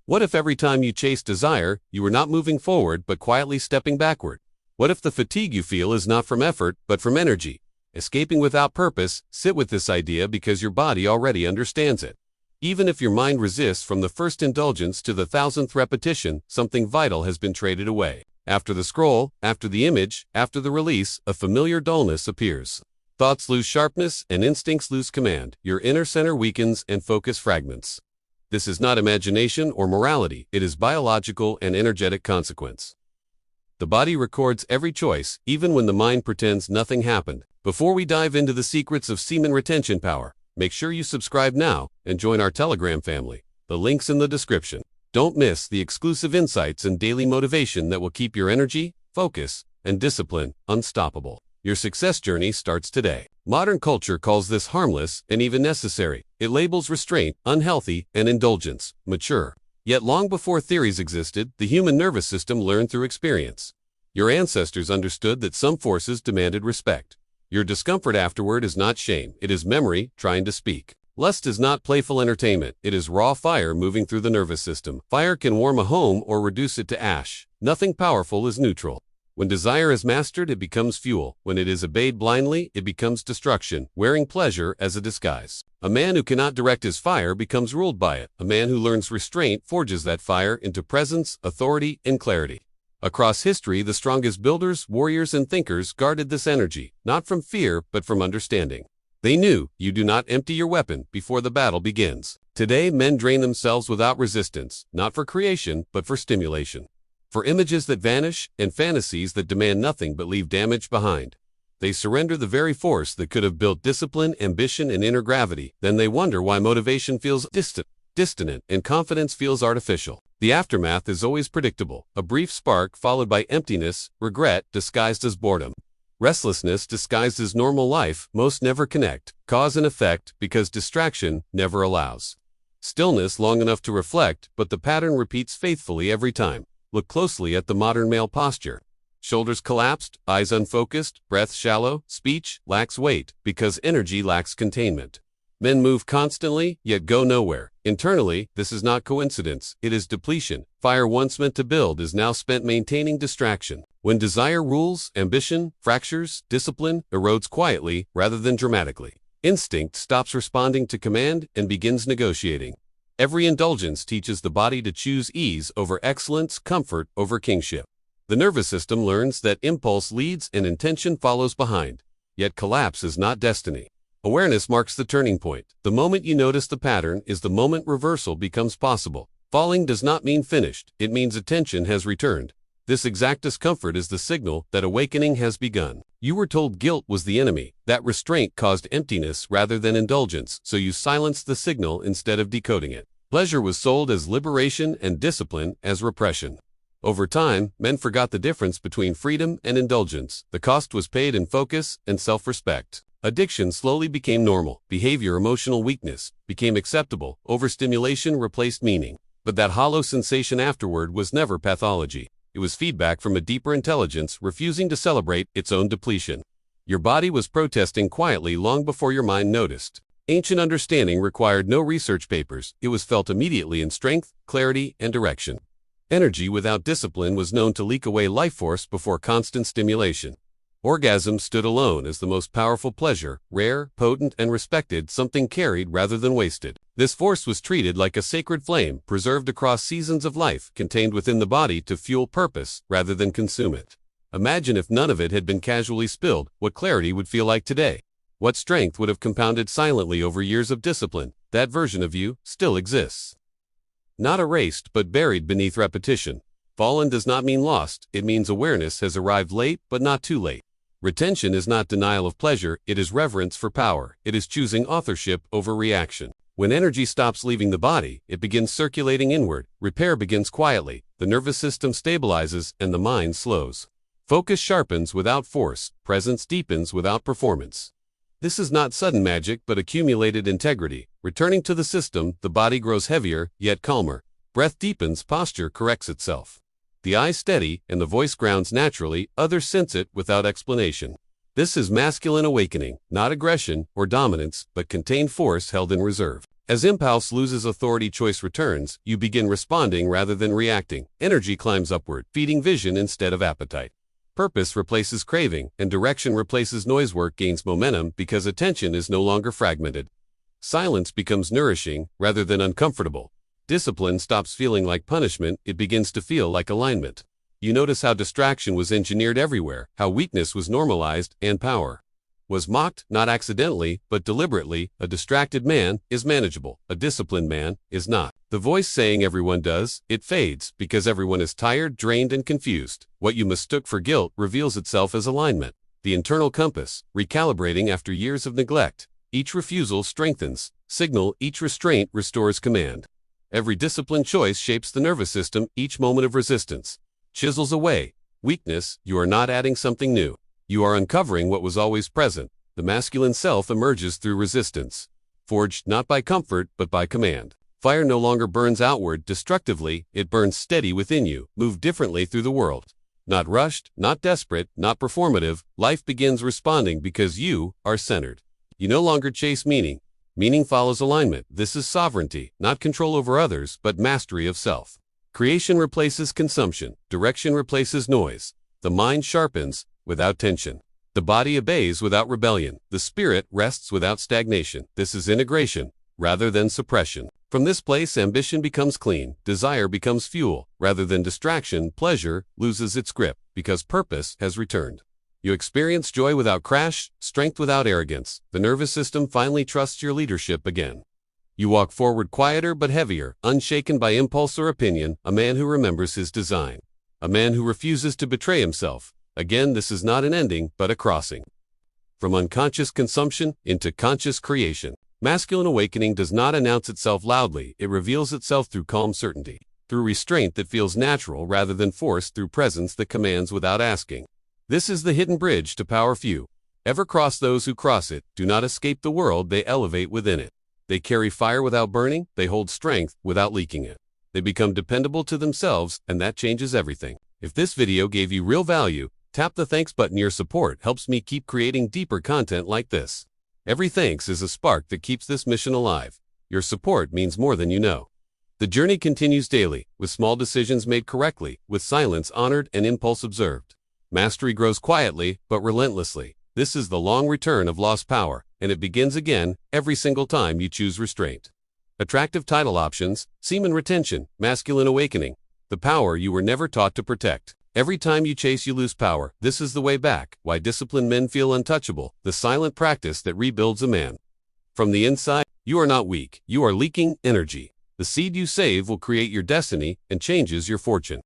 What if every time you chase desire, you were not moving forward but quietly stepping backward? What if the fatigue you feel is not from effort but from energy? Escaping without purpose, sit with this idea because your body already understands it. Even if your mind resists from the first indulgence to the 1,000th repetition, something vital has been traded away. After the scroll, after the image, after the release, a familiar dullness appears. Thoughts lose sharpness and instincts lose command. Your inner center weakens and focus fragments. This is not imagination or morality, it is biological and energetic consequence. The body records every choice, even when the mind pretends nothing happened. Before we dive into the secrets of semen retention power, make sure you subscribe now and join our Telegram family. The link's in the description. Don't miss the exclusive insights and daily motivation that will keep your energy, focus, and discipline unstoppable. Your success journey starts today. Modern culture calls this harmless and even necessary. It labels restraint, unhealthy, and indulgence, mature. Yet long before theories existed, the human nervous system learned through experience. Your ancestors understood that some forces demanded respect. Your discomfort afterward is not shame, it is memory trying to speak. Lust is not playful entertainment, it is raw fire moving through the nervous system. Fire can warm a home or reduce it to ash. Nothing powerful is neutral. When desire is mastered, it becomes fuel. When it is obeyed blindly, it becomes destruction, wearing pleasure as a disguise. A man who cannot direct his fire becomes ruled by it. A man who learns restraint forges that fire into presence, authority, and clarity. Across history, the strongest builders, warriors, and thinkers guarded this energy, not from fear, but from understanding. They knew you do not empty your weapon before the battle begins. Today, men drain themselves without resistance, not for creation, but for stimulation. For images that vanish and fantasies that demand nothing but leave damage behind. They surrender the very force that could have built discipline, ambition, and inner gravity. Then they wonder why motivation feels distant, and confidence feels artificial. The aftermath is always predictable. A brief spark followed by emptiness, regret disguised as boredom. Restlessness disguised as normal life. Most never connect, cause and effect, because distraction never allows. Stillness long enough to reflect, but the pattern repeats faithfully every time. Look closely at the modern male posture. Shoulders collapsed, eyes unfocused, breath shallow, speech lacks weight, because energy lacks containment. Men move constantly, yet go nowhere. Internally, this is not coincidence, it is depletion. Fire once meant to build is now spent maintaining distraction. When desire rules, ambition fractures, discipline erodes quietly rather than dramatically. Instinct stops responding to command and begins negotiating. Every indulgence teaches the body to choose ease over excellence, comfort over kingship. The nervous system learns that impulse leads and intention follows behind. Yet collapse is not destiny. Awareness marks the turning point. The moment you notice the pattern is the moment reversal becomes possible. Falling does not mean finished, it means attention has returned. This exact discomfort is the signal that awakening has begun. You were told guilt was the enemy, that restraint caused emptiness rather than indulgence, so you silenced the signal instead of decoding it. Pleasure was sold as liberation and discipline as repression. Over time, men forgot the difference between freedom and indulgence. The cost was paid in focus and self-respect. Addiction slowly became normal. Behavior, emotional weakness became acceptable. Overstimulation replaced meaning. But that hollow sensation afterward was never pathology. It was feedback from a deeper intelligence refusing to celebrate its own depletion. Your body was protesting quietly long before your mind noticed. Ancient understanding required no research papers. It was felt immediately in strength, clarity, and direction. Energy without discipline was known to leak away life force before constant stimulation. Orgasm stood alone as the most powerful pleasure, rare, potent, and respected, something carried rather than wasted. This force was treated like a sacred flame, preserved across seasons of life, contained within the body to fuel purpose rather than consume it. Imagine if none of it had been casually spilled, what clarity would feel like today. What strength would have compounded silently over years of discipline. That version of you still exists. Not erased, but buried beneath repetition. Fallen does not mean lost, it means awareness has arrived late, but not too late. Retention is not denial of pleasure, it is reverence for power. It is choosing authorship over reaction. When energy stops leaving the body, it begins circulating inward. Repair begins quietly. The nervous system stabilizes and the mind slows. Focus sharpens without force. Presence deepens without performance. This is not sudden magic but accumulated integrity. Returning to the system, the body grows heavier, yet calmer. Breath deepens, posture corrects itself. The eyes steady, and the voice grounds naturally, others sense it without explanation. This is masculine awakening, not aggression or dominance, but contained force held in reserve. As impulse loses authority, choice returns. You begin responding rather than reacting. Energy climbs upward, feeding vision instead of appetite. Purpose replaces craving, and direction replaces noise. Work gains momentum because attention is no longer fragmented. Silence becomes nourishing rather than uncomfortable. Discipline stops feeling like punishment, it begins to feel like alignment. You notice how distraction was engineered everywhere, how weakness was normalized, and power was mocked, not accidentally, but deliberately. A distracted man is manageable, a disciplined man is not. The voice saying everyone does, it fades, because everyone is tired, drained, and confused. What you mistook for guilt reveals itself as alignment. The internal compass, recalibrating after years of neglect. Each refusal strengthens signal, each restraint restores command. Every disciplined choice shapes the nervous system, each moment of resistance chisels away weakness. You are not adding something new. You are uncovering what was always present. The masculine self emerges through resistance, forged not by comfort but by command. Fire no longer burns outward destructively, it burns steady within you. Move differently through the world. Not rushed, not desperate, not performative. Life begins responding because you are centered. You no longer chase meaning. Meaning follows alignment. This is sovereignty, not control over others, but mastery of self. Creation replaces consumption. Direction replaces noise. The mind sharpens without tension. The body obeys without rebellion. The spirit rests without stagnation. This is integration rather than suppression. From this place, ambition becomes clean. Desire becomes fuel rather than distraction. Pleasure loses its grip because purpose has returned. You experience joy without crash, strength without arrogance. The nervous system finally trusts your leadership again. You walk forward quieter but heavier, unshaken by impulse or opinion, a man who remembers his design. A man who refuses to betray himself. Again, this is not an ending, but a crossing. From unconscious consumption into conscious creation. Masculine awakening does not announce itself loudly, it reveals itself through calm certainty. Through restraint that feels natural rather than forced, through presence that commands without asking. This is the hidden bridge to power. Few ever cross. Those who cross it do not escape the world, they elevate within it. They carry fire without burning, they hold strength without leaking it. They become dependable to themselves, and that changes everything. If this video gave you real value, tap the thanks button. Your support helps me keep creating deeper content like this. Every thanks is a spark that keeps this mission alive. Your support means more than you know. The journey continues daily, with small decisions made correctly, with silence honored and impulse observed. Mastery grows quietly, but relentlessly. This is the long return of lost power, and it begins again every single time you choose restraint. Attractive title options: Semen retention, masculine awakening, the power you were never taught to protect. Every time you chase, you lose power. This is the way back. Why disciplined men feel untouchable. The silent practice that rebuilds a man. From the inside, you are not weak. You are leaking energy. The seed you save will create your destiny and changes your fortune.